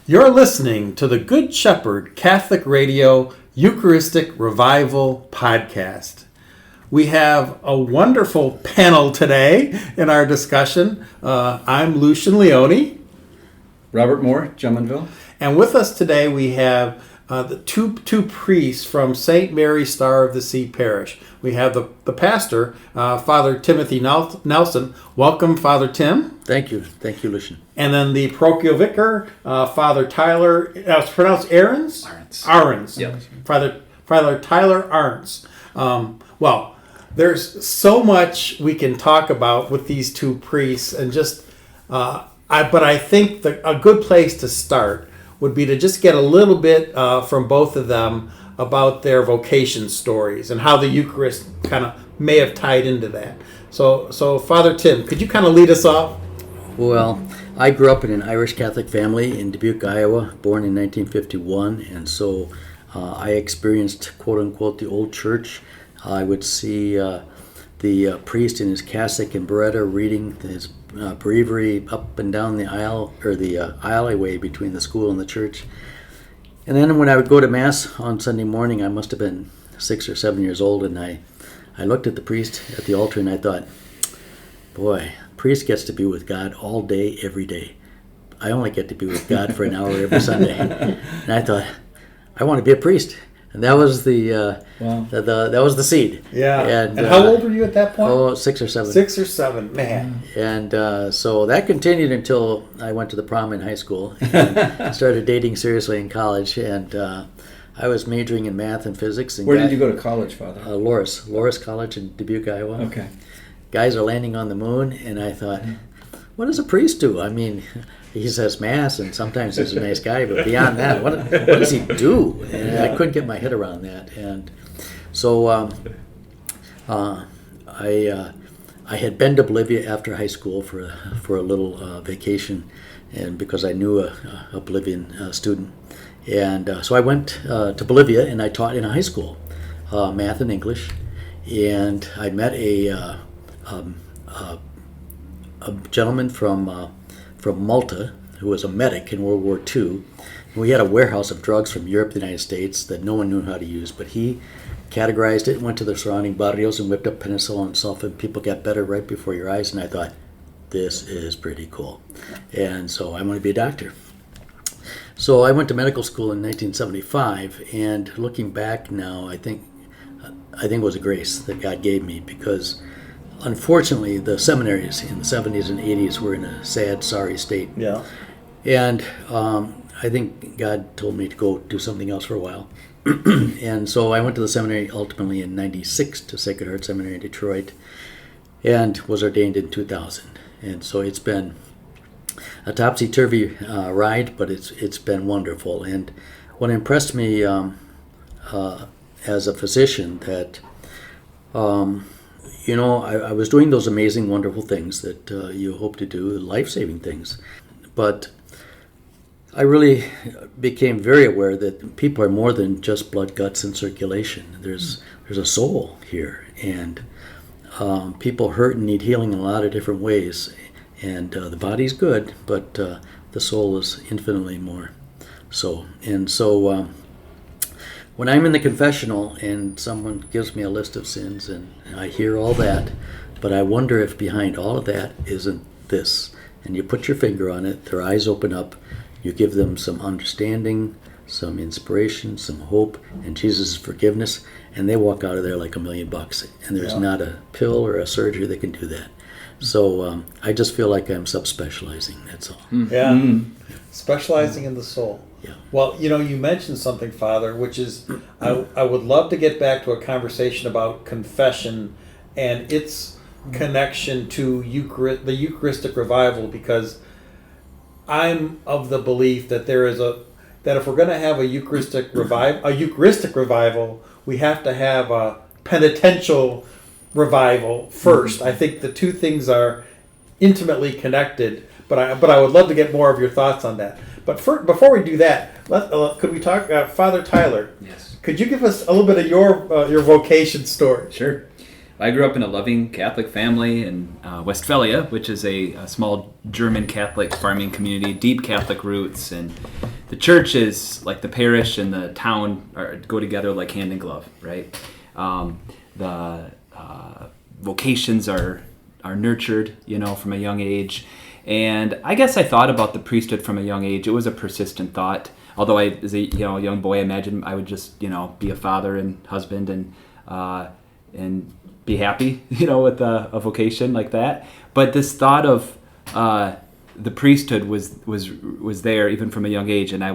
You're listening to the Good Shepherd Catholic Radio Eucharistic Revival podcast. We have a wonderful panel today in our discussion. I'm Lucian, Leone. Robert Moore-Jumonville. And with us today we have the two priests from St. Mary Star of the Sea Parish. We have the pastor, Father Timothy Nelson. Welcome, Father Tim. Thank you, Lucian. And then the parochial vicar, Father Tyler. It's pronounced Arens. Arens. Yep. Father Tyler Arens. Well, there's so much we can talk about with these two priests, and just. But I think a good place to start would be to just get a little bit from both of them about their vocation stories and how the Eucharist kind of may have tied into that. So Father Tim, could you kind of lead us off? Well, I grew up in an Irish Catholic family in Dubuque, Iowa, born in 1951, and so I experienced, quote-unquote, the old church. I would see the priest in his cassock and biretta reading his breviary up and down the aisle, or the alleyway between the school and the church. And then when I would go to Mass on Sunday morning, I must have been 6 or 7 years old, and I looked at the priest at the altar and I thought, boy, priest gets to be with God all day, every day. I only get to be with God for an hour every Sunday. And I thought, I want to be a priest. And that was that was the seed. Yeah. And how old were you at that point? Oh, 6 or 7. 6 or 7, man. And so that continued until I went to the prom in high school and started dating seriously in college. And I was majoring in math and physics. And Where did you go to college, Father? Loris College in Dubuque, Iowa. Okay. Guys are landing on the moon, and I thought, what does a priest do? I mean, he says Mass, and sometimes he's a nice guy, but beyond that, what does he do? And I couldn't get my head around that. And so I had been to Bolivia after high school for a little vacation, and because I knew a Bolivian student. And so I went to Bolivia, and I taught in a high school, math and English, and I met a gentleman from Malta who was a medic in World War II. We had a warehouse of drugs from Europe, the United States, that no one knew how to use, but he categorized it, went to the surrounding barrios and whipped up penicillin and stuff, and people got better right before your eyes, and I thought, this is pretty cool. And so I want to be a doctor. So I went to medical school in 1975, and looking back now, I think it was a grace that God gave me, because unfortunately, the seminaries in the 70s and 80s were in a sad, sorry state. Yeah. And I think God told me to go do something else for a while. And so I went to the seminary ultimately in 96 to Sacred Heart Seminary in Detroit, and was ordained in 2000. And so it's been a topsy-turvy ride, but it's been wonderful. And what impressed me as a physician that I was doing those amazing, wonderful things that you hope to do, life-saving things. But I really became very aware that people are more than just blood, guts, and circulation. There's a soul here, and people hurt and need healing in a lot of different ways. And the body's good, but the soul is infinitely more so. And so when I'm in the confessional and someone gives me a list of sins, and I hear all that, but I wonder if behind all of that isn't this. And you put your finger on it, their eyes open up, you give them some understanding, some inspiration, some hope, and Jesus' forgiveness, and they walk out of there like $1 million. And there's not a pill or a surgery that can do that. So I just feel like I'm subspecializing, that's all. Yeah. Mm-hmm. Specializing in the soul. Yeah. Well, you mentioned something, Father, which is I would love to get back to a conversation about confession and its connection to the Eucharistic Revival, because I'm of the belief that that if we're going to have a Eucharistic revival, we have to have a penitential revival first. I think the two things are intimately connected, but I would love to get more of your thoughts on that. But before we do that, could we talk, Father Tyler? Yes. Could you give us a little bit of your vocation story? Sure. I grew up in a loving Catholic family in Westphalia, which is a small German Catholic farming community, deep Catholic roots, and the church is like the parish and the town go together like hand in glove, right? The vocations are nurtured, from a young age. And I guess I thought about the priesthood from a young age. It was a persistent thought. Although as a young boy, I imagined I would just be a father and husband and be happy with a vocation like that. But this thought of the priesthood was there even from a young age. And I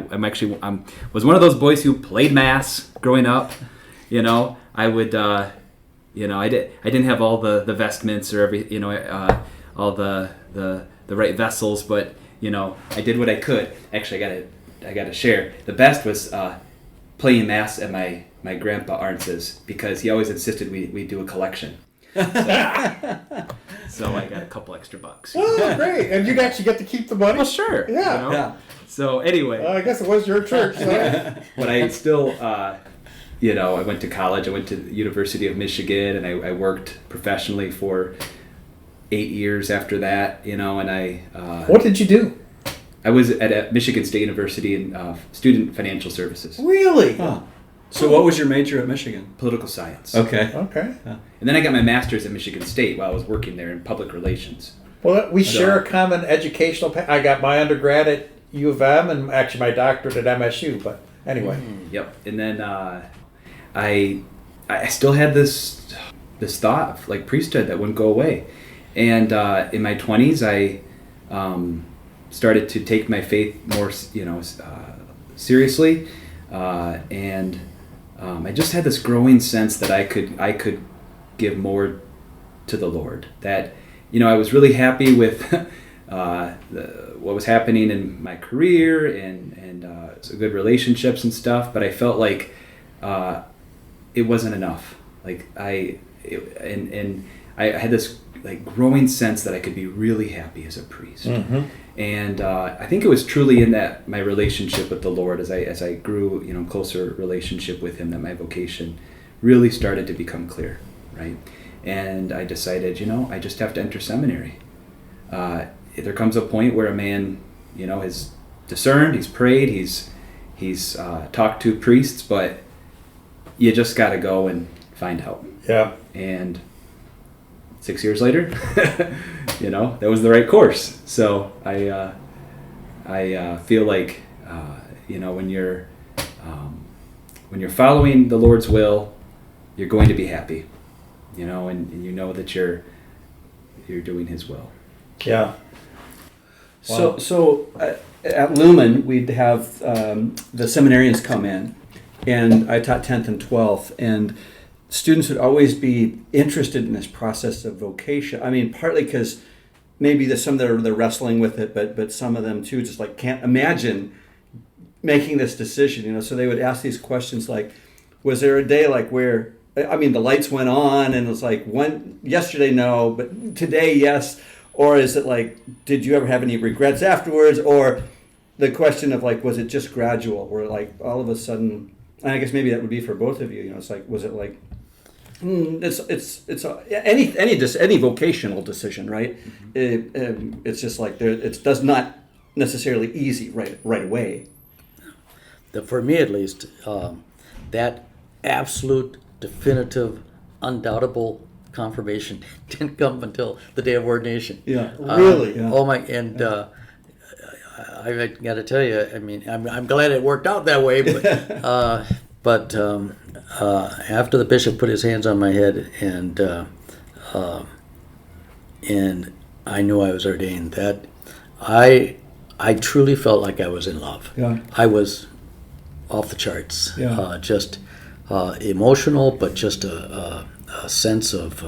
was one of those boys who played mass growing up. I would I didn't have all the vestments or all the right vessels, but I did what I could. Actually, I got to share. The best was playing mass at my grandpa Arens's, because he always insisted we do a collection. So I got a couple extra bucks. Oh, great! And you actually get to keep the money. Well, sure. Yeah. Yeah. So anyway, I guess it was your church. So. but I still, I went to college. I went to the University of Michigan, and I worked professionally for 8 years after that. And I. What did you do? I was at Michigan State University in student financial services. Really? Huh. So what was your major at Michigan? Political science. Okay. Okay. And then I got my master's at Michigan State while I was working there in public relations. Well, we share a common educational. I got my undergrad at U of M and actually my doctorate at MSU. But anyway. Yep. And then I still had this thought of like priesthood that wouldn't go away. And in my 20s, I started to take my faith more, seriously, and I just had this growing sense that I could give more to the Lord. That I was really happy with what was happening in my career and good relationships and stuff, but I felt like it wasn't enough. Like I had this like growing sense that I could be really happy as a priest. Mm-hmm. And I think it was truly in that my relationship with the Lord, as I grew, closer relationship with Him, that my vocation really started to become clear, right? And I decided, I just have to enter seminary. There comes a point where a man, has discerned, he's prayed, he's talked to priests, but you just got to go and find out. Yeah. And 6 years later, that was the right course. So I feel like when you're following the Lord's will, you're going to be happy, and you know that you're doing His will. Yeah. Wow. So at Lumen, we'd have the seminarians come in, and I taught 10th and 12th, and students would always be interested in this process of vocation. I mean, partly because maybe there's some that they're wrestling with it, but some of them too just like can't imagine making this decision. So they would ask these questions like, was there a day like where, the lights went on and it was like, yesterday no, but today yes, or is it like, did you ever have any regrets afterwards? Or the question of like, was it just gradual, where like all of a sudden, and I guess maybe that would be for both of you. It's like, was it like, any vocational decision, right? Mm-hmm. It's just like it does not necessarily easy right away. For me, at least, that absolute, definitive, undoubtable confirmation didn't come until the day of ordination. Yeah, really. Yeah. Oh my! And I got to tell you, I'm glad it worked out that way, but. After the bishop put his hands on my head and I knew I was ordained, that I truly felt like I was in love. Yeah. I was off the charts. Yeah. Just emotional, but just a sense of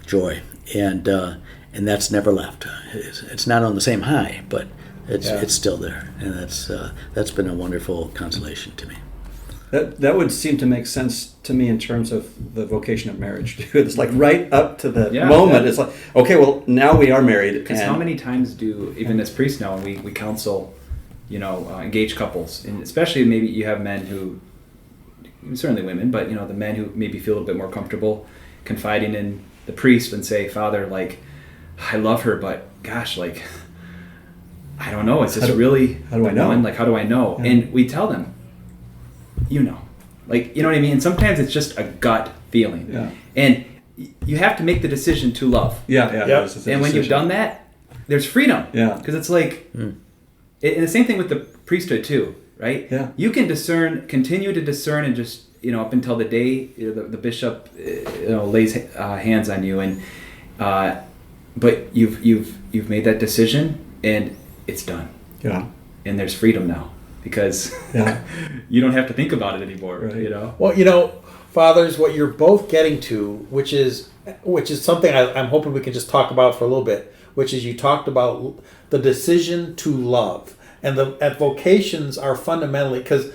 joy, and that's never left. It's not on the same high, but it's still there, and that's been a wonderful consolation to me. That would seem to make sense to me in terms of the vocation of marriage too. It's like right up to the moment. It's like, okay, well now we are married. Because how many times do, even as priests now, when we counsel, engaged couples, and especially maybe you have men who, certainly women, but the men who maybe feel a little bit more comfortable confiding in the priest and say, Father, like, I love her, but gosh, like, I don't know. It's just really. How do I know? Like, how do I know? Yeah. And we tell them, like, you know what I mean? And sometimes it's just a gut feeling. Yeah. And you have to make the decision to love. Yeah. Yep. And when you've done that, there's freedom. Yeah. Because it's like, and the same thing with the priesthood too, right? Yeah. You can continue to discern, and just up until the day the bishop lays hands on you, and but you've made that decision, and it's done. Yeah. And there's freedom now, because you don't have to think about it anymore. Right. Well, fathers, what you're both getting to, which is something I'm hoping we can just talk about for a little bit, which is you talked about the decision to love, and vocations are fundamentally, because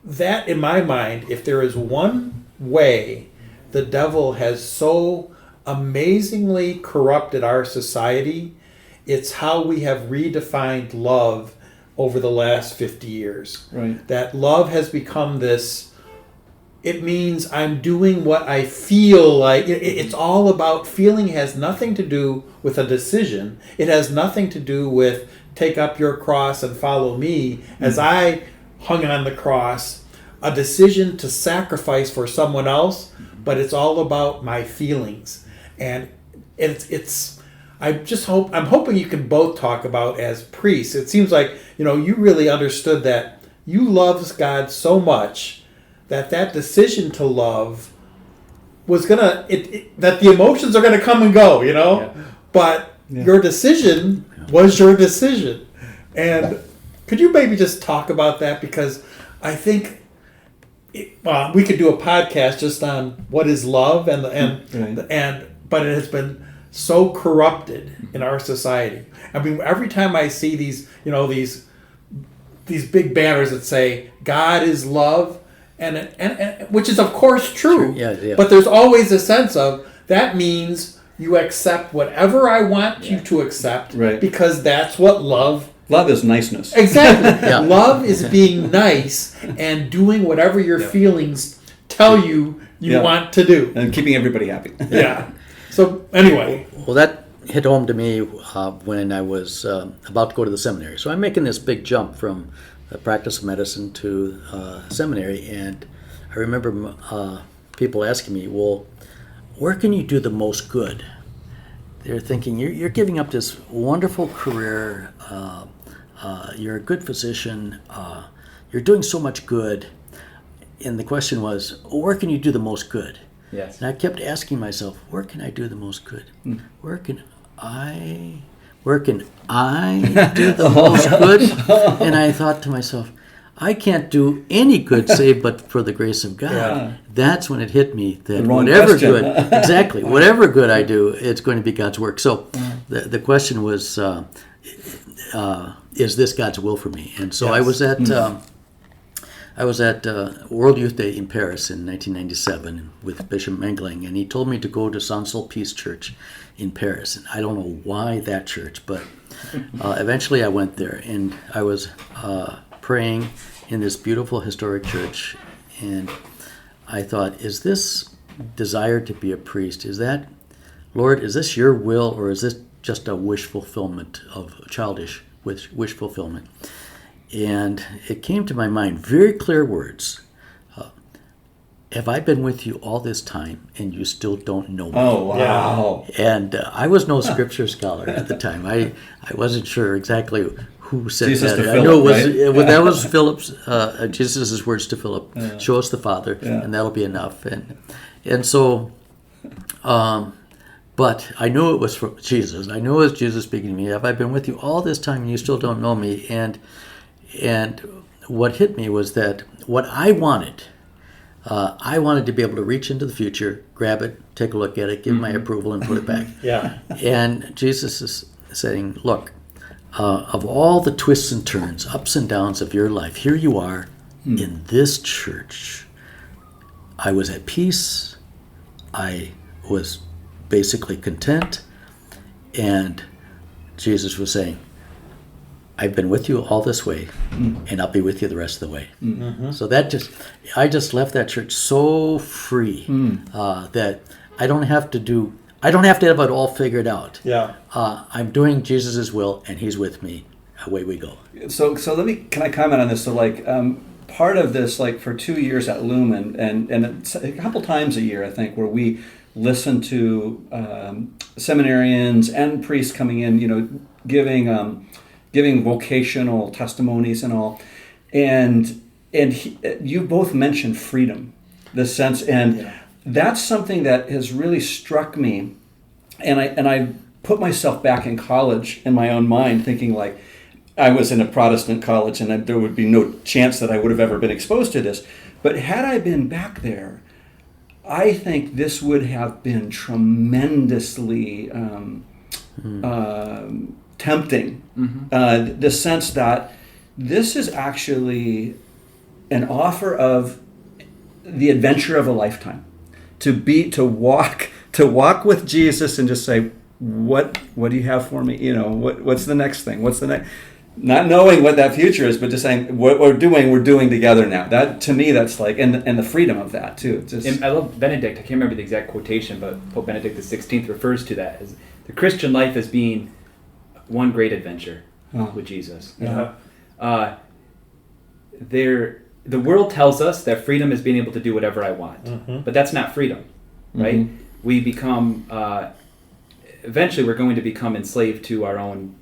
that, in my mind, if there is one way the devil has so amazingly corrupted our society, it's how we have redefined love over the last 50 years. Right. That love has become this, it means I'm doing what I feel like. It's all about feeling. It has nothing to do with a decision. It has nothing to do with take up your cross and follow me. As I hung on the cross, a decision to sacrifice for someone else, but it's all about my feelings. And I'm hoping you can both talk about, as priests, it seems like, you really understood that you love God so much that decision to love was that the emotions are gonna come and go, but your decision was your decision. And could you maybe just talk about that? Because I think we could do a podcast just on what is love, but it has been so corrupted in our society. I mean, every time I see these big banners that say God is love, and which is of course true, Yeah. but there's always a sense of that means you accept whatever I want you to accept, Right. because that's what love. Love is niceness. Exactly. Love is being nice and doing whatever your feelings tell you want to do. And keeping everybody happy. Yeah. So anyway. Well, that hit home to me when I was about to go to the seminary. So I'm making this big jump from the practice of medicine to seminary, and I remember people asking me, well, where can you do the most good? They're thinking, you're giving up this wonderful career, you're a good physician, you're doing so much good, and the question was, where can you do the most good? Yes. And I kept asking myself, where can I do the most good? Where can I do the most good? And I thought to myself, I can't do any good save but for the grace of God. Yeah. That's when it hit me that wrong whatever question. good, exactly, whatever good I do, it's going to be God's work. So the question was, is this God's will for me? And so I was at World Youth Day in Paris in 1997 with Bishop Mengling, and he told me to go to Saint-Sulpice Church in Paris. And I don't know why that church, but eventually I went there, and I was praying in this beautiful historic church, and I thought, is this desire to be a priest, Lord, is this your will, or is this just a wish fulfillment of childish wish fulfillment? And it came to my mind, very clear words. Have I been with you all this time and you still don't know me? Oh, wow. And I was no scripture scholar at the time. I wasn't sure exactly who said Jesus that. to I know Philip, that was Philip's, Jesus' words to Philip. Show us the Father, and that'll be enough. And so, but I knew it was from Jesus. I knew it was Jesus speaking to me. Have I been with you all this time and you still don't know me? And what hit me was that what I wanted to be able to reach into the future, grab it, take a look at it, give my approval, and put it back. And Jesus is saying, look, of all the twists and turns, ups and downs of your life, here you are in this church. I was at peace. I was basically content. And Jesus was saying, I've been with you all this way, and I'll be with you the rest of the way. Mm-hmm. So I just left that church so free that I don't have to do I don't have to have it all figured out. Yeah. I'm doing Jesus' will, and He's with me. Away we go. So can I comment on this? So part of this, for 2 years at Lumen, and a couple times a year, I think, where we listen to seminarians and priests coming in, giving vocational testimonies and all, and you both mentioned freedom, the sense, and that's something that has really struck me, and I put myself back in college in my own mind, thinking I was in a Protestant college, and there would be no chance that I would have ever been exposed to this. But had I been back there, I think this would have been tremendously tempting. Mm-hmm. The sense that this is actually an offer of the adventure of a lifetime, to walk with Jesus and just say, what do you have for me? What's the next thing? What's the next? Not knowing what that future is, but just saying what we're doing together now. That, to me, that's and the freedom of that too. And I love Benedict. I can't remember the exact quotation, but Pope Benedict XVI refers to that as the Christian life as being one great adventure with Jesus. Yeah. The world tells us that freedom is being able to do whatever I want, but that's not freedom, right? Mm-hmm. We become eventually we're going to become enslaved to our own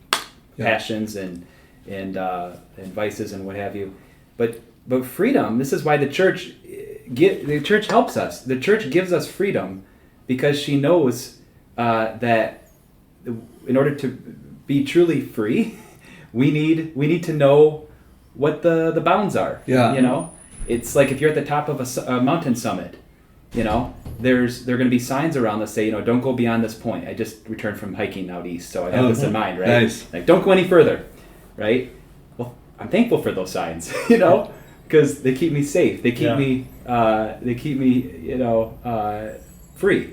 passions and vices and what have you. But freedom, this is why the church helps us. The church gives us freedom because she knows that in order to be truly free, we need to know what the bounds are. Yeah. It's like if you're at the top of a mountain summit, there are going to be signs around that say, don't go beyond this point. I just returned from hiking out east, so I have this in mind, right? Nice. Don't go any further, right? Well, I'm thankful for those signs, because they keep me safe. They keep me free.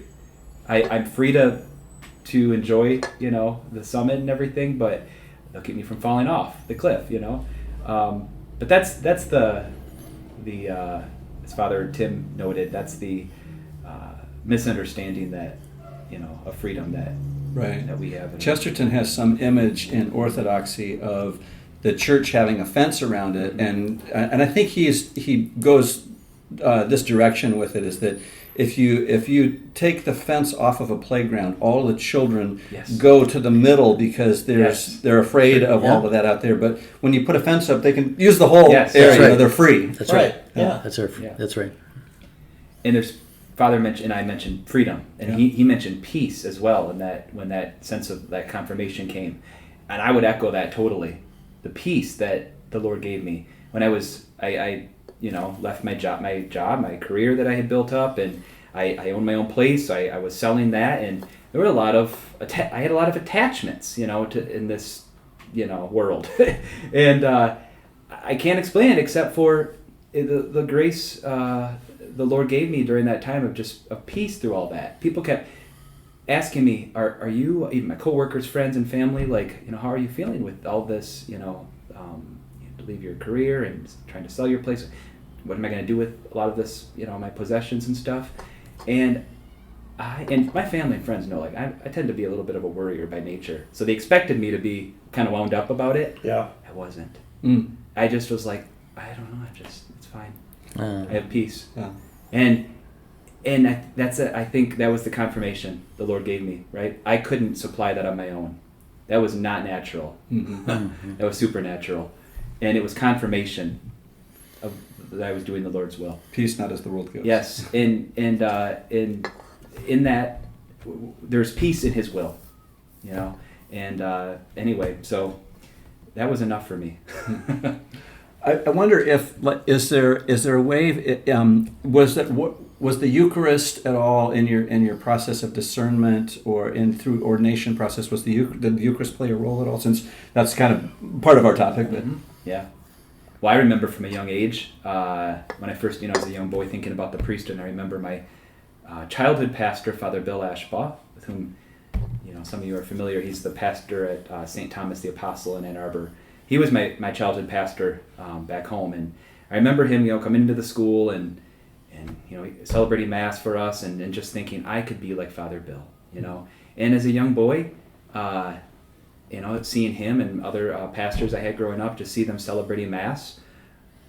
I'm free to enjoy, the summit and everything, but they'll keep me from falling off the cliff, But that's the as Father Tim noted, that's the misunderstanding that of freedom that we have. Chesterton has some image in Orthodoxy of the church having a fence around it, and I think he goes this direction with it, is that if you take the fence off of a playground, all the children go to the middle because they're afraid of all of that out there. But when you put a fence up, they can use the whole area. Right. They're free. That's right. Yeah, that's right. And there's Father mentioned, and I mentioned freedom, and he mentioned peace as well. And that when that sense of that confirmation came, and I would echo that totally. The peace that the Lord gave me when I left my job, my career that I had built up, and I owned my own place. I was selling that, and there were I had a lot of attachments, in this, world, and I can't explain it except for the grace the Lord gave me during that time of peace through all that. People kept asking me, "Are you?" Even my coworkers, friends, and family, how are you feeling with all this? To leave your career and trying to sell your place. What am I going to do with a lot of this, my possessions and stuff? And my family and friends know, I tend to be a little bit of a worrier by nature. So they expected me to be kind of wound up about it. Yeah. I wasn't. I just was like, I don't know, it's fine. I have peace. Yeah. And I think that was the confirmation the Lord gave me, right? I couldn't supply that on my own. That was not natural. Mm-hmm. That was supernatural. And it was confirmation that I was doing the Lord's will. Peace not as the world gives. Yes, and in that there's peace in His will, And anyway, so that was enough for me. I wonder if is there a way? Was the Eucharist at all in your process of discernment or through ordination process? Did the Eucharist play a role at all? Since that's kind of part of our topic, but. Mm-hmm. Yeah. Well, I remember from a young age, when I first, as a young boy thinking about the priesthood, and I remember my childhood pastor, Father Bill Ashbaugh, with whom, some of you are familiar. He's the pastor at St. Thomas the Apostle in Ann Arbor. He was my childhood pastor back home, and I remember him, coming into the school and celebrating Mass for us, and just thinking I could be like Father Bill, you know. And as a young boy, seeing him and other pastors I had growing up, to see them celebrating Mass,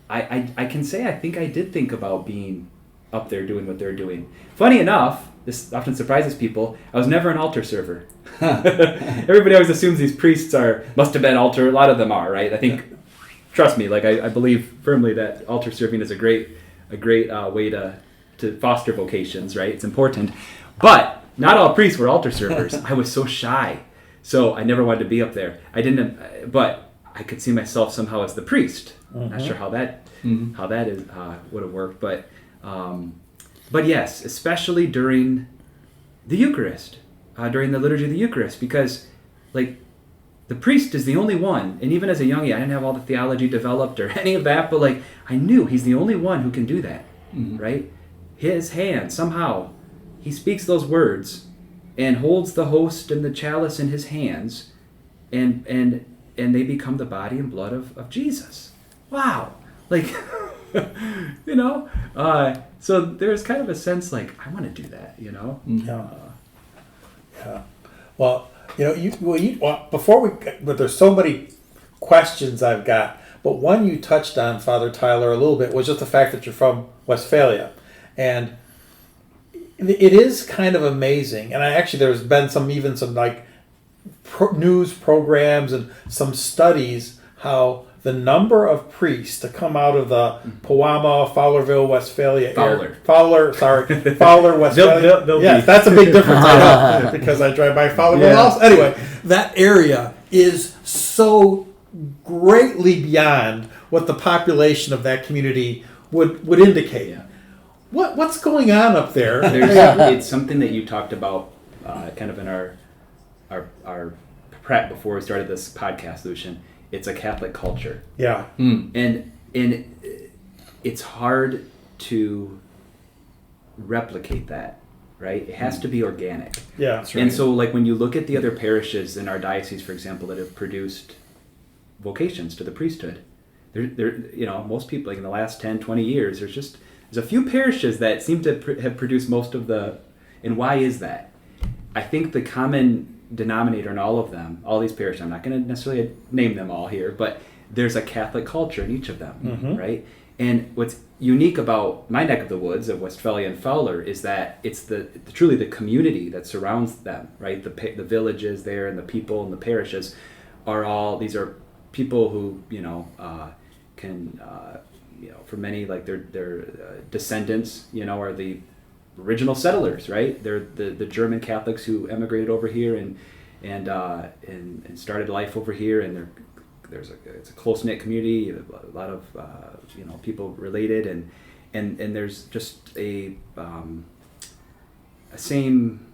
I can say I think I did think about being up there doing what they're doing. Funny enough, this often surprises people, I was never an altar server. Everybody always assumes these priests must have been altar. A lot of them are, right? I think, trust me, like I believe firmly that altar serving is a great way to foster vocations, right? It's important. But not all priests were altar servers. I was so shy. So I never wanted to be up there. But I could see myself somehow as the priest. Not sure how that would have worked, but yes, especially during the Eucharist, during the liturgy of the Eucharist, because like the priest is the only one, and even as a youngie, I didn't have all the theology developed or any of that, but like I knew he's the only one who can do that, right? His hand, somehow, he speaks those words and holds the host and the chalice in his hands, and they become the body and blood of Jesus. Wow. Like, so there's kind of a sense like, I want to do that, Yeah. Yeah. Well, but there's so many questions I've got, but one you touched on, Father Tyler, a little bit, was just the fact that you're from Westphalia. And it is kind of amazing. And there's been some news programs and some studies how the number of priests to come out of the Fowlerville, Westphalia Fowler, Westphalia. Yes, that's a big difference, I know, because I drive by Fowlerville also. Anyway, that area is so greatly beyond what the population of that community would indicate. Yeah. What's going on up there? It's something that you talked about kind of in our prep before we started this podcast, Lucian. It's a Catholic culture. Yeah. And it's hard to replicate that, right? It has to be organic. Yeah, that's right. And so like when you look at the other parishes in our diocese, for example, that have produced vocations to the priesthood, most people, like in the last 10, 20 years, there's a few parishes that seem to have produced most of and why is that? I think the common denominator in all of them, all these parishes, I'm not going to necessarily name them all here, but there's a Catholic culture in each of them, right? And what's unique about my neck of the woods of Westphalia and Fowler is that it's truly the community that surrounds them, right? The villages there and the people and the parishes these are people who can for many, like their descendants are the original settlers, right? They're the German Catholics who emigrated over here and started life over here, and it's a close knit community, a lot of people related, and there's just a same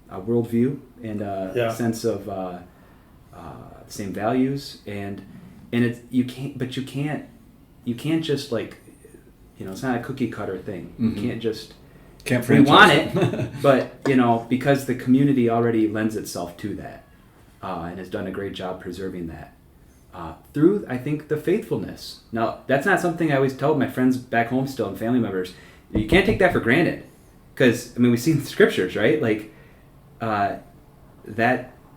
worldview and a sense of same values, and you can't just like it's not a cookie cutter thing. You can't just. We want it, but because the community already lends itself to that, and has done a great job preserving that through, I think, the faithfulness. Now, that's not something I always tell my friends back home still and family members. You can't take that for granted, because we see in the scriptures, right? Like that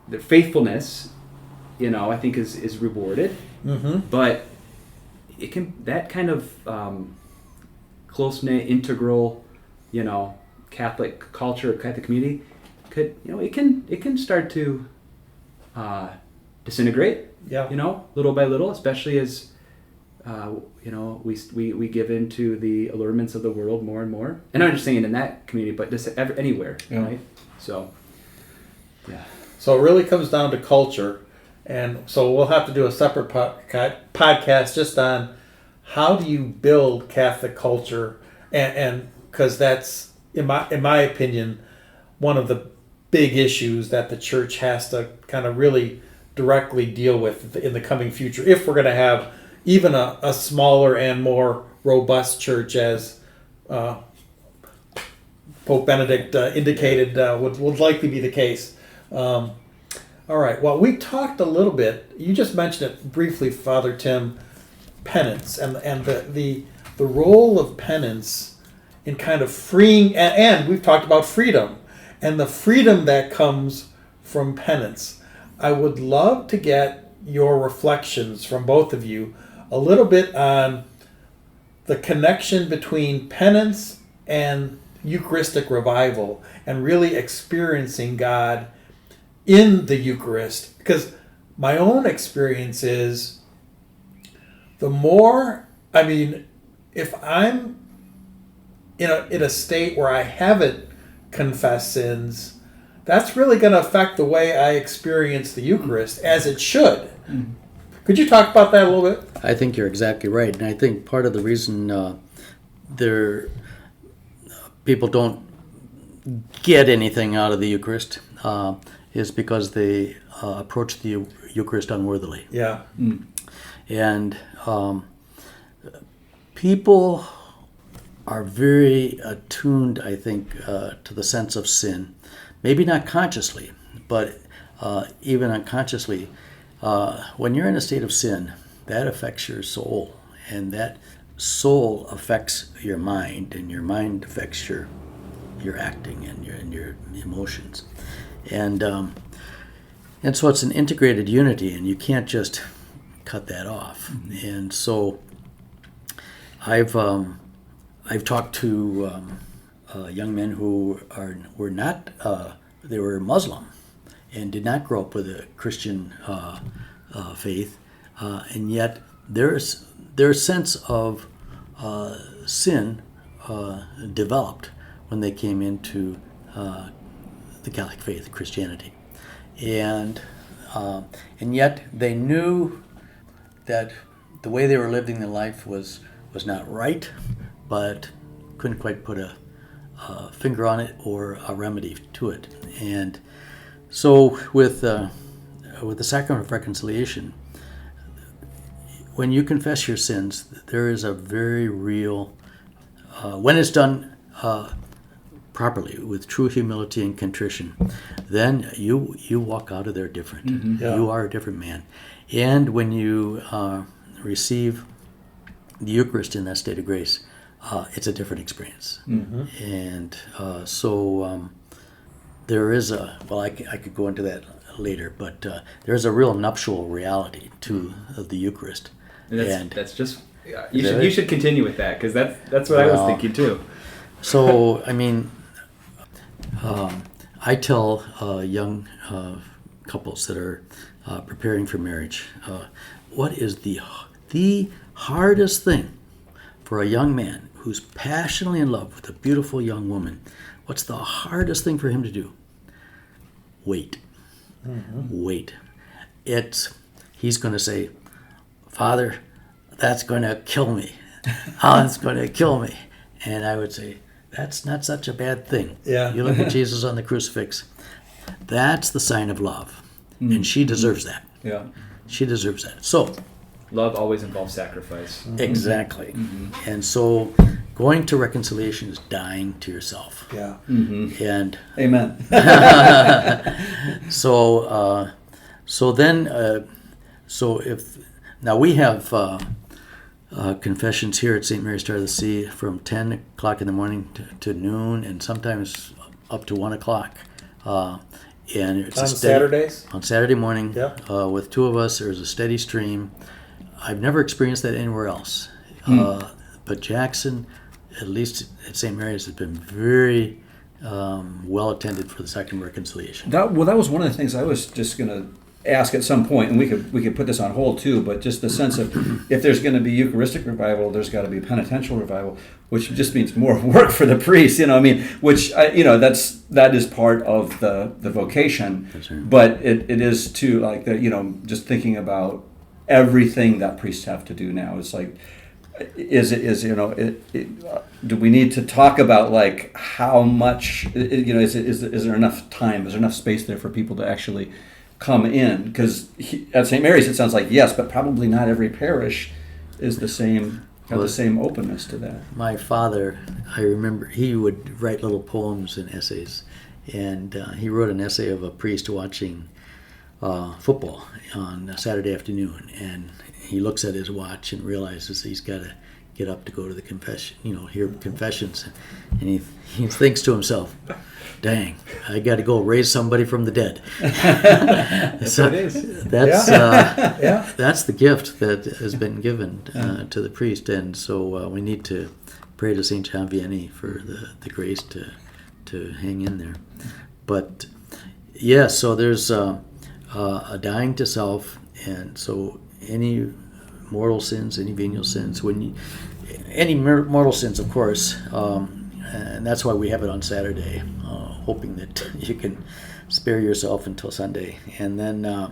the faithfulness, I think is rewarded, but it can that kind of close knit, integral. Catholic culture, Catholic community could, it can start to disintegrate. Yeah. Little by little, especially as we give into the allurements of the world more and more. And I'm just saying in that community, but just anywhere, right? So, yeah. So it really comes down to culture, and so we'll have to do a separate podcast just on how do you build Catholic culture, and because that's, in my opinion, one of the big issues that the church has to kind of really directly deal with in the coming future, if we're going to have even a smaller and more robust church, as Pope Benedict indicated would likely be the case. All right. Well, we talked a little bit. You just mentioned it briefly, Father Tim, penance and the role of penance in kind of freeing, and we've talked about freedom, and the freedom that comes from penance. I would love to get your reflections from both of you a little bit on the connection between penance and Eucharistic revival and really experiencing God in the Eucharist. Because my own experience is the more, if I'm in a state where I haven't confessed sins, that's really going to affect the way I experience the Eucharist, as it should. Could you talk about that a little bit? I think you're exactly right, and I think part of the reason people don't get anything out of the Eucharist is because they approach the Eucharist unworthily. Yeah. And people are very attuned, I think, to the sense of sin. Maybe not consciously, but even unconsciously. When you're in a state of sin, that affects your soul, and that soul affects your mind, and your mind affects your acting and your emotions, and so it's an integrated unity, and you can't just cut that off. And so I've talked to young men who were not they were Muslim and did not grow up with a Christian faith, and yet their sense of sin developed when they came into the Catholic faith, Christianity, and yet they knew that the way they were living their life was not right, but couldn't quite put a finger on it or a remedy to it. And so with the sacrament of reconciliation, when you confess your sins, there is a very real, when it's done properly with true humility and contrition, then you walk out of there different. Mm-hmm. Yeah. You are a different man. And when you receive the Eucharist in that state of grace, it's a different experience. Mm-hmm. And so there is I could go into that later, but there's a real nuptial reality to the Eucharist. And that's just, you should continue with that, because that's what I was thinking too. So, I tell young couples that are preparing for marriage, what is the hardest thing for a young man who's passionately in love with a beautiful young woman? What's the hardest thing for him to do? Wait. Mm-hmm. Wait. He's going to say, Father, that's going to kill me. Oh, it's going to kill me. And I would say, that's not such a bad thing. Yeah. You look at Jesus on the crucifix. That's the sign of love. Mm-hmm. And she deserves that. Yeah. She deserves that. So, love always involves sacrifice. mm-hmm. Exactly. Mm-hmm. And so going to reconciliation is dying to yourself. Yeah. Mm-hmm. And Amen. so if now we have confessions here at St. Mary's Star of the Sea from 10 o'clock in the morning to noon, and sometimes up to 1 o'clock. And it's On Saturdays? On Saturday morning, Yeah. with two of us, there's a steady stream. I've never experienced that anywhere else. But Jackson, at least at St. Mary's, has been very well attended for the Sacrament of Reconciliation. That was one of the things I was just going to ask at some point, and we could put this on hold too, but just the sense of, if there's going to be Eucharistic revival, there's got to be penitential revival, which just means more work for the priest, which that is part of the vocation. That's right. But it is too, like, just thinking about everything that priests have to do now. It's like, do we need to talk about, like, how much, is there enough time, is there enough space there for people to actually come in? Because at St. Mary's it sounds like yes, but probably not every parish is the same openness to that. My father, I remember, he would write little poems and essays, and he wrote an essay of a priest watching football on a Saturday afternoon, and he looks at his watch and realizes he's got to get up to go to the confession, hear confessions, and he thinks to himself, "Dang, I got to go raise somebody from the dead." That's what it is. That's the gift that has been given to the priest, and so we need to pray to Saint John Vianney for the grace to hang in there. But so there's a dying to self, and so any mortal sins, any venial sins, any mortal sins, of course, and that's why we have it on Saturday, hoping that you can spare yourself until Sunday. And then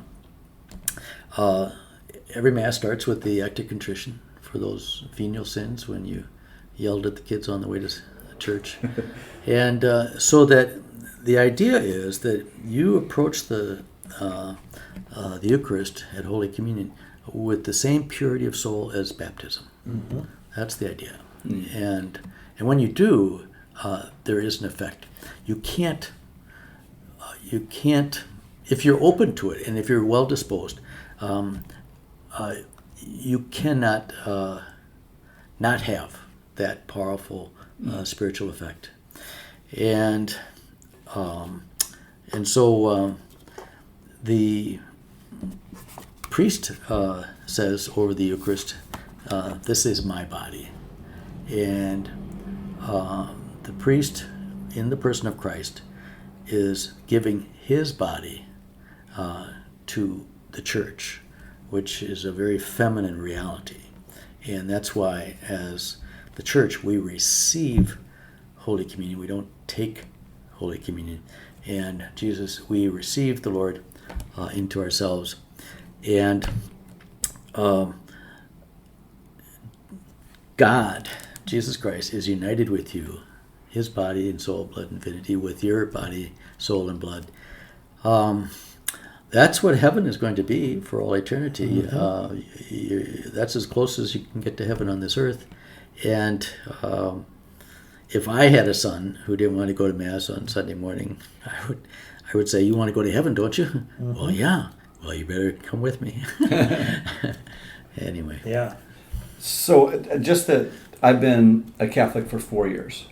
every Mass starts with the act of contrition for those venial sins when you yelled at the kids on the way to church. And so that the idea is that you approach the Eucharist at Holy Communion with the same purity of soul as baptism. Mm-hmm. That's the idea. Mm-hmm. And when you do, there is an effect. You can't, if you're open to it and if you're well disposed, you cannot not have that powerful spiritual effect. And so the priest says over the Eucharist, "This is my body," and the priest, in the person of Christ, is giving his body to the church, which is a very feminine reality. And that's why, as the church, we receive Holy Communion. We don't take Holy Communion. And Jesus, we receive the Lord into ourselves. And God, Jesus Christ, is united with you, his body and soul, blood, and divinity, with your body, soul, and blood. That's what heaven is going to be for all eternity. Mm-hmm. That's as close as you can get to heaven on this earth. And if I had a son who didn't want to go to Mass on Sunday morning, I would say, "You want to go to heaven, don't you?" Mm-hmm. "Well, yeah." "Well, you better come with me." Anyway. Yeah. So just that I've been a Catholic for 4 years.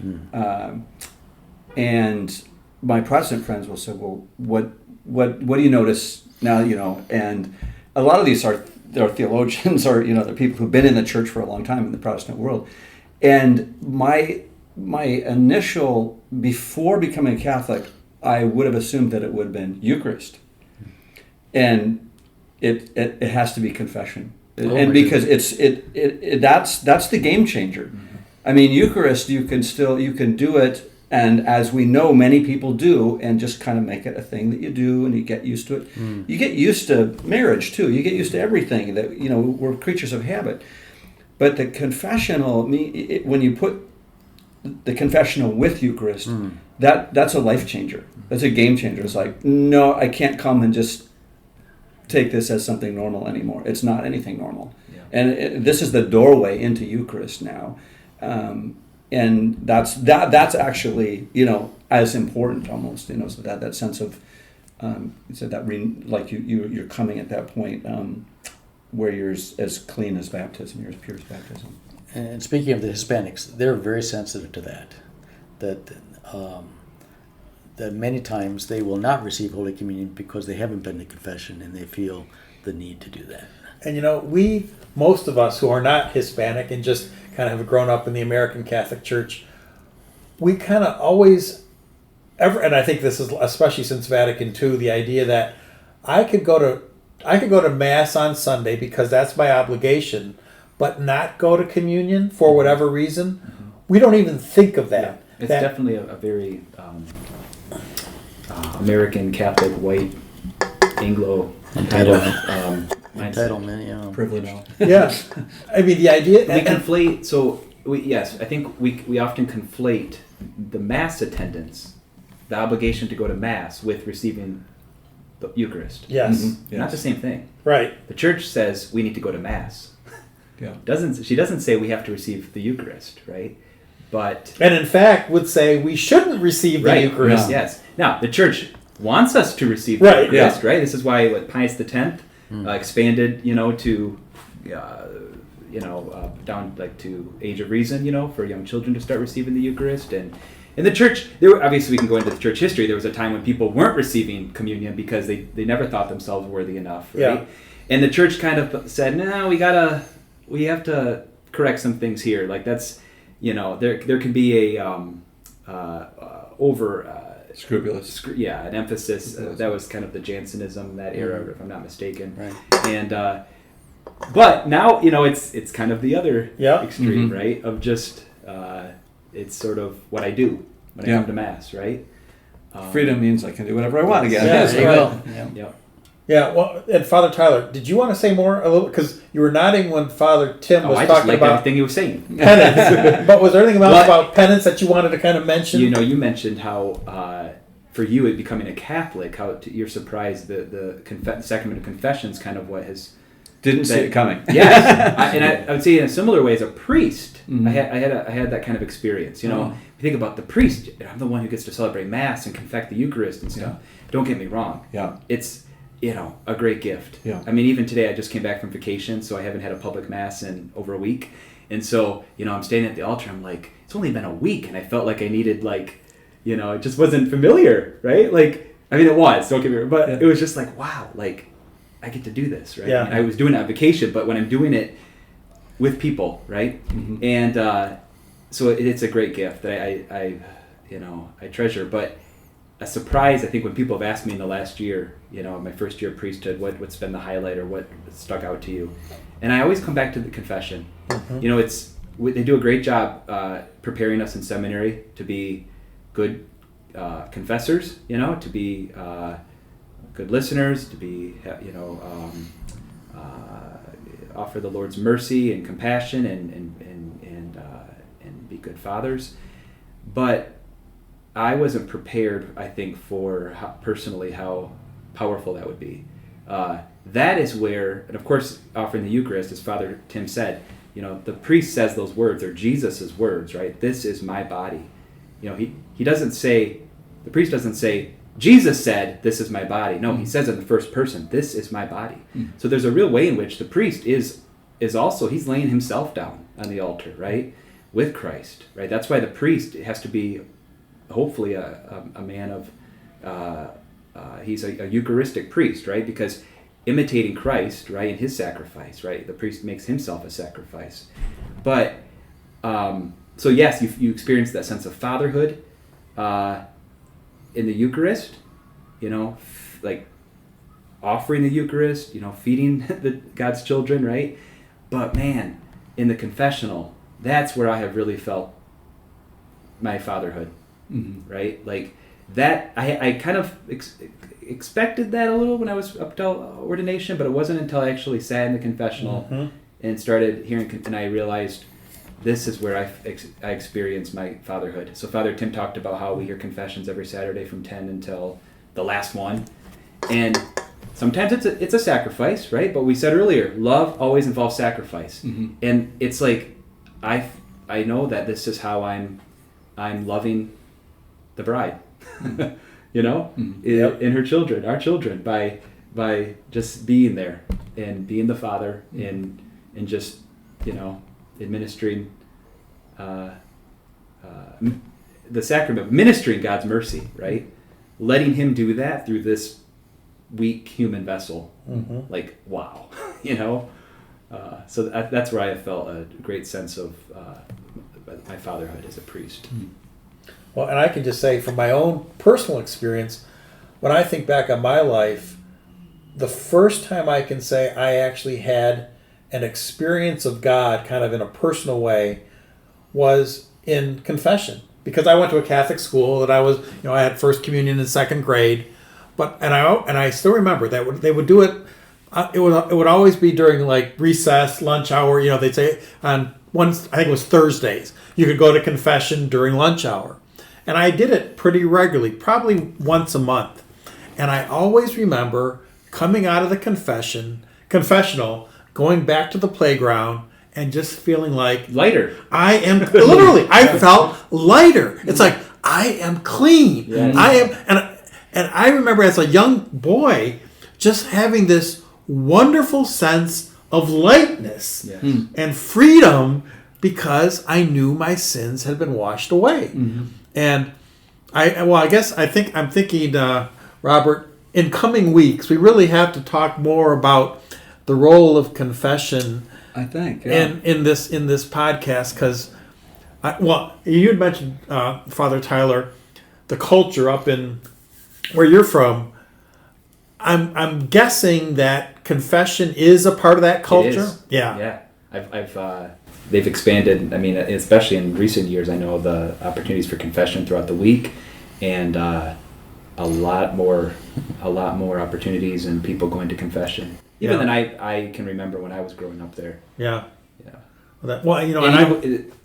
And my Protestant friends will say, "Well, what do you notice now?" And a lot of these are theologians or they're people who've been in the church for a long time in the Protestant world. And my initial, before becoming a Catholic, I would have assumed that it would have been Eucharist, and it has to be confession, and because that's the game changer. Mm-hmm. I mean, Eucharist, you can do it. And as we know, many people do, and just kind of make it a thing that you do, and you get used to it. Mm. You get used to marriage too. You get used to everything. That we're creatures of habit. But the confessional, when you put the confessional with Eucharist, that's a life changer. That's a game changer. It's like, no, I can't come and just take this as something normal anymore. It's not anything normal, and this is the doorway into Eucharist now. And that's actually as important almost so that sense of you're coming at that point where you're as clean as baptism, you're as pure as baptism. And speaking of the Hispanics, they're very sensitive to that many times they will not receive Holy Communion because they haven't been to confession and they feel the need to do that. And most of us who are not Hispanic and just kind of have grown up in the American Catholic Church, we kind of always, and I think this is especially since Vatican II, the idea that I could go to Mass on Sunday because that's my obligation, but not go to communion for whatever reason. Mm-hmm. We don't even think of that. Yeah. It's definitely a very American Catholic white Anglo entitlement, privilege. Yeah, I mean the idea. We conflate. So I think we often conflate the Mass attendance, the obligation to go to Mass, with receiving the Eucharist. Yes, mm-hmm. Yes. Not the same thing. Right. The Church says we need to go to Mass. Yeah. She doesn't say we have to receive the Eucharist, right? And in fact would say we shouldn't receive the Eucharist. No. Yes. Now the Church wants us to receive the Eucharist, right? This is why Pius X expanded, to down like to age of reason, for young children to start receiving the Eucharist. And in the church, obviously we can go into the church history. There was a time when people weren't receiving communion because they never thought themselves worthy enough, right? Yeah. And the church kind of said, no, we have to correct some things here. Like that's, there can be a scrupulous. An emphasis. That was kind of the Jansenism, that era, if I'm not mistaken. Right. And but now, it's kind of the other extreme, Mm-hmm. right? Of just it's sort of what I do when I come to Mass, right? Freedom means I can do whatever I want again. Yeah, There you go. Yeah. Yeah, well, and Father Tyler, did you want to say more a little? Because you were nodding when Father Tim was I just talking liked about everything he was saying. penance. But was there anything else about penance that you wanted to kind of mention? You mentioned how for you it becoming a Catholic, how you're surprised the sacrament of confession is kind of what has Didn't see it coming. Yes, I would say in a similar way as a priest, Mhm. I had that kind of experience. If you think about the priest, I'm the one who gets to celebrate Mass and confect the Eucharist and stuff. Don't get me wrong. Yeah. It's a great gift. Yeah. I mean, even today I just came back from vacation, so I haven't had a public Mass in over a week, and so I'm standing at the altar. I'm like, it's only been a week, and I felt like I needed it just wasn't familiar, right? Like, I mean, it was. Don't get me wrong, but it was just like, wow, like. I get to do this, right? Yeah. I was doing it on vacation, but when I'm doing it with people, right? Mm-hmm. And so it's a great gift that I treasure. But a surprise, I think, when people have asked me in the last year, my first year of priesthood, what's been the highlight or what stuck out to you? And I always come back to the confession. Mm-hmm. They do a great job preparing us in seminary to be good confessors, to be good listeners, to be offer the Lord's mercy and compassion and be good fathers. But I wasn't prepared, I think, for personally how powerful that would be. That is where, and of course, offering the Eucharist, as Father Tim said, the priest says those words, they're Jesus's words, right? This is my body. He doesn't say, the priest doesn't say, Jesus said, this is my body. No, he says in the first person, this is my body. Mm. So there's a real way in which the priest is also, he's laying himself down on the altar, right? With Christ, right? That's why the priest has to be, hopefully, a man of, he's a Eucharistic priest, right? Because imitating Christ, right, in his sacrifice, right? The priest makes himself a sacrifice. But, so yes, you experience that sense of fatherhood, in the Eucharist, like offering the Eucharist, feeding God's children, right? But man, in the confessional, that's where I have really felt my fatherhood, right? Like that, I kind of expected that a little when I was up to ordination, but it wasn't until I actually sat in the confessional and started hearing, and I realized this is where I experienced my fatherhood. So Father Tim talked about how we hear confessions every Saturday from 10 until the last one. And sometimes it's a sacrifice, right? But we said earlier, love always involves sacrifice. Mm-hmm. And it's like, I know that this is how I'm loving the bride, in her children, our children, by just being there and being the father and just, administering the sacrament, ministering God's mercy, right? Letting him do that through this weak human vessel. Mm-hmm. Like, wow, so that's where I felt a great sense of my fatherhood as a priest. Well, and I can just say from my own personal experience, when I think back on my life, the first time I can say I actually had an experience of God kind of in a personal way was in confession, because I went to a Catholic school and I was, I had first communion in second grade, and I still remember that they would do it. It would always be during like recess, lunch hour. They'd say on I think it was Thursdays, you could go to confession during lunch hour, and I did it pretty regularly, probably once a month, and I always remember coming out of the confessional. Going back to the playground and just feeling like lighter. I am literally. I felt lighter. It's like I am clean. Yeah. I am, and I remember as a young boy just having this wonderful sense of lightness Yes. and freedom because I knew my sins had been washed away. And I'm thinking, Robert, in coming weeks, we really have to talk more about the role of confession. I think, yeah. in this podcast, because you had mentioned, Father Tyler, the culture up in where you're from. I'm guessing that confession is a part of that culture. It is. Yeah. I've they've expanded. I mean, especially in recent years, I know the opportunities for confession throughout the week, and a lot more opportunities and people going to confession. Even than I can remember when I was growing up there. Yeah. Yeah.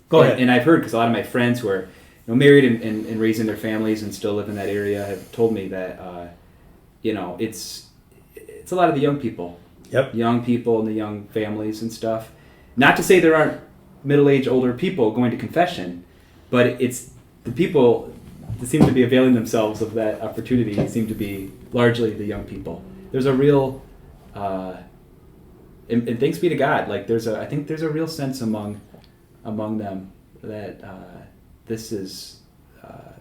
Go ahead. And I've heard, because a lot of my friends who are married and raising their families and still live in that area have told me that it's a lot of the young people. Yep. Young people and the young families and stuff. Not to say there aren't middle-aged, older people going to confession, but it's the people that seem to be availing themselves of that opportunity seem to be largely the young people. There's a real, and thanks be to God, like I think there's a real sense among them that this is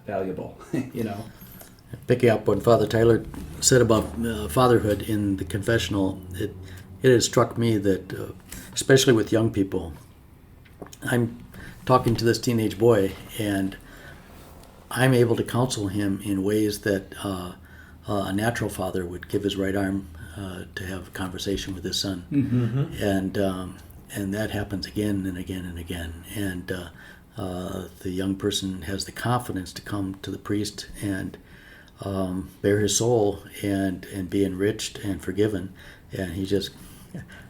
valuable, Picking up what Father Tyler said about fatherhood in the confessional, it has struck me that, especially with young people, I'm talking to this teenage boy, and I'm able to counsel him in ways that a natural father would give his right arm to have a conversation with his son, and that happens again and again and again, and the young person has the confidence to come to the priest and bare his soul and be enriched and forgiven, and he just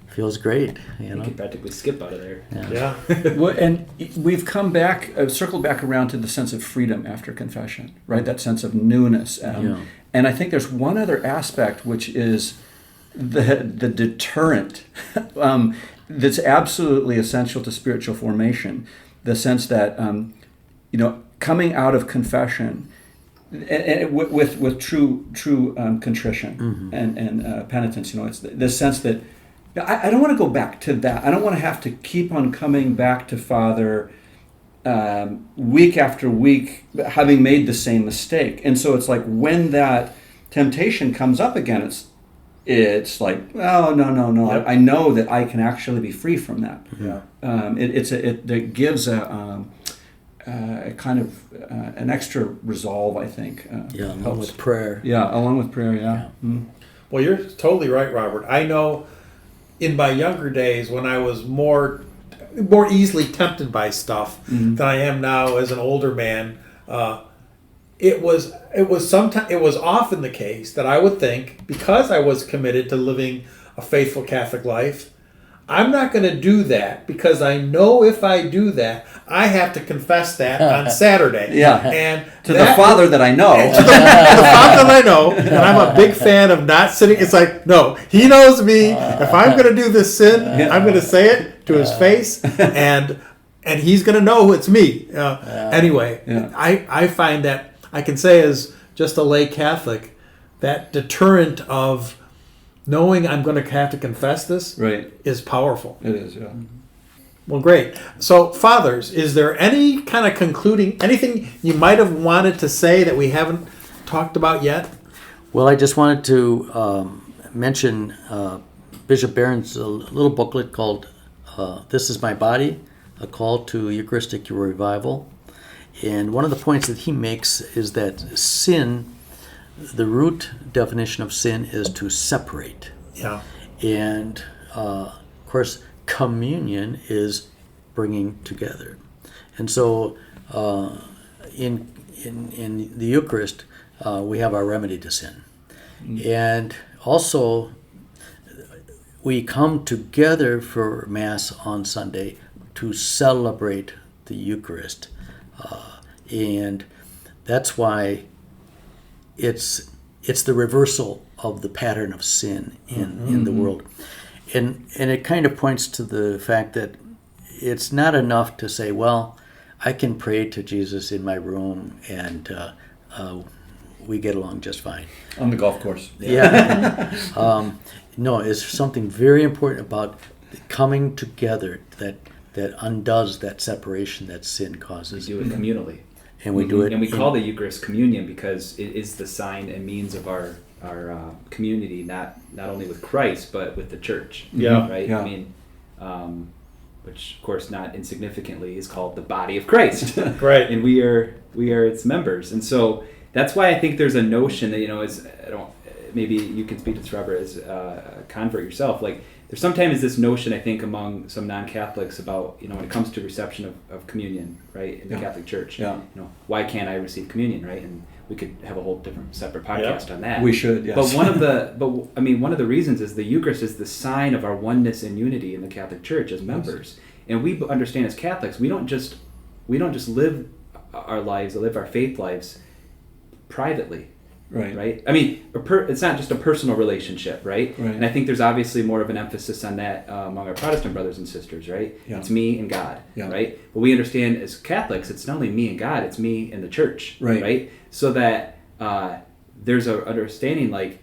feels great. You can practically skip out of there. Yeah. Well, and we've come back, circled back around to the sense of freedom after confession, right? That sense of newness. And I think there's one other aspect, which is the deterrent that's absolutely essential to spiritual formation. The sense that, coming out of confession and with true contrition and penitence, it's the sense that I don't want to go back to that. I don't want to have to keep on coming back to Father week after week, having made the same mistake. And so it's like when that temptation comes up again, it's like, oh, no. Yep. I know that I can actually be free from that. Yeah. It gives a kind of an extra resolve, I think. Along with prayer. Yeah, along with prayer, yeah. Well, you're totally right, Robert. I know in my younger days when I was more easily tempted by stuff than I am now as an older man, it was often the case that I would think, because I was committed to living a faithful Catholic life, I'm not going to do that because I know if I do that, I have to confess that on Saturday. Yeah. And to the Father that I know. To the Father that I know. And I'm a big fan of not sitting. It's like, no, he knows me. If I'm going to do this sin, I'm going to say it to his face. And he's going to know it's me. Anyway, I find that I can say as just a lay Catholic, that deterrent of knowing I'm going to have to confess this is powerful. It is, yeah. Well, great. So, fathers, is there any kind of anything you might have wanted to say that we haven't talked about yet? Well, I just wanted to mention Bishop Arens' little booklet called This Is My Body, A Call to Eucharistic Revival. And one of the points that he makes is that sin, the root definition of sin is to separate. Yeah. And, of course, communion is bringing together. And so in the Eucharist, we have our remedy to sin. And also, we come together for Mass on Sunday to celebrate the Eucharist. And that's why it's the reversal of the pattern of sin in the world. And it kind of points to the fact that it's not enough to say, well, I can pray to Jesus in my room and we get along just fine. On the golf course. Yeah. No, it's something very important about coming together that undoes that separation that sin We causes. do it communally. And we do it. And we call the Eucharist communion because it is the sign and means of our community, not only with Christ, but with the church. Yeah. Right? Yeah. I mean, which, of course, not insignificantly is called the body of Christ. Right. And we are its members. And so that's why I think there's a notion that, maybe you can speak to this, Robert, as a convert yourself. Like, there's sometimes this notion, I think, among some non-Catholics about, when it comes to reception of communion, right, in the Catholic Church. Yeah. Why can't I receive communion, right? And we could have a whole different separate podcast on that. We should, yes. But one of the reasons is the Eucharist is the sign of our oneness and unity in the Catholic Church as members. And we understand as Catholics, we don't just live our lives, live our faith lives privately. Right. I mean, it's not just a personal relationship, right? And I think there's obviously more of an emphasis on that among our Protestant brothers and sisters, right? Yeah. It's me and God, Yeah. right? But we understand as Catholics, it's not only me and God, it's me and the church, Right. So that there's an understanding, like,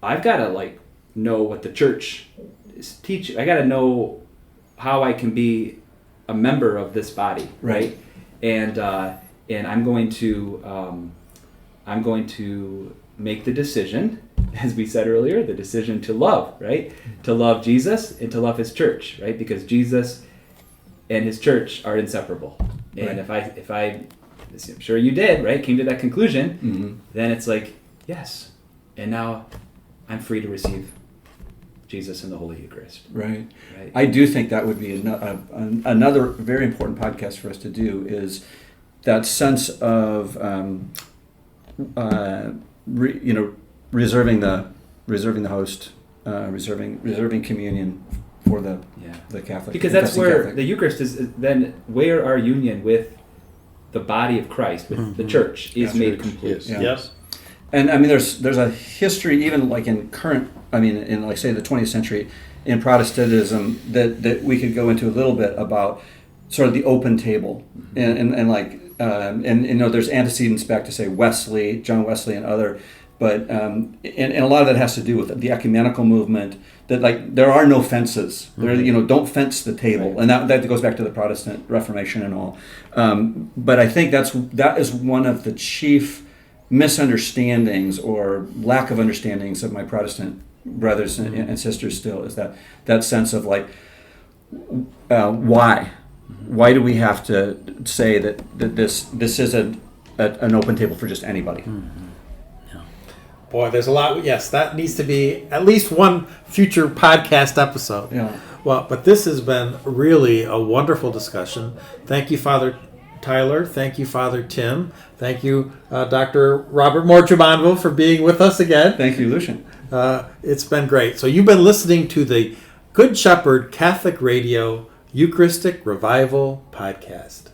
I've got to know what the church is teaching. I got to know how I can be a member of this body, right? And I'm going to make the decision, as we said earlier, the decision to love, right? To love Jesus and to love his church, right? Because Jesus and his church are inseparable. And if I, I'm sure you did, right? Came to that conclusion, then it's like, yes. And now I'm free to receive Jesus in the Holy Eucharist. Right. I do think that would be another very important podcast for us to do, is that sense of reserving the host, reserving communion for the Catholic. Because that's where Catholic. the Eucharist is then where our union with the body of Christ, with the church, is made complete. Yes. And I mean, there's a history, even like in like say the 20th century, in Protestantism, that we could go into a little bit about sort of the open table, and there's antecedents back to say John Wesley and other, but and a lot of that has to do with the ecumenical movement, that there are no fences. There, don't fence the table, and that goes back to the Protestant Reformation and all. But I think that is one of the chief misunderstandings or lack of understandings of my Protestant brothers and sisters still, is that sense of why do we have to say that this is an open table for just anybody? Boy, there's a lot. Yes, that needs to be at least one future podcast episode. Yeah. Well, but this has been really a wonderful discussion. Thank you, Father Tyler. Thank you, Father Tim. Thank you, Dr. Robert Moore-Jumonville, for being with us again. Thank you, Lucian. It's been great. So you've been listening to the Good Shepherd Catholic Radio Eucharistic Revival podcast.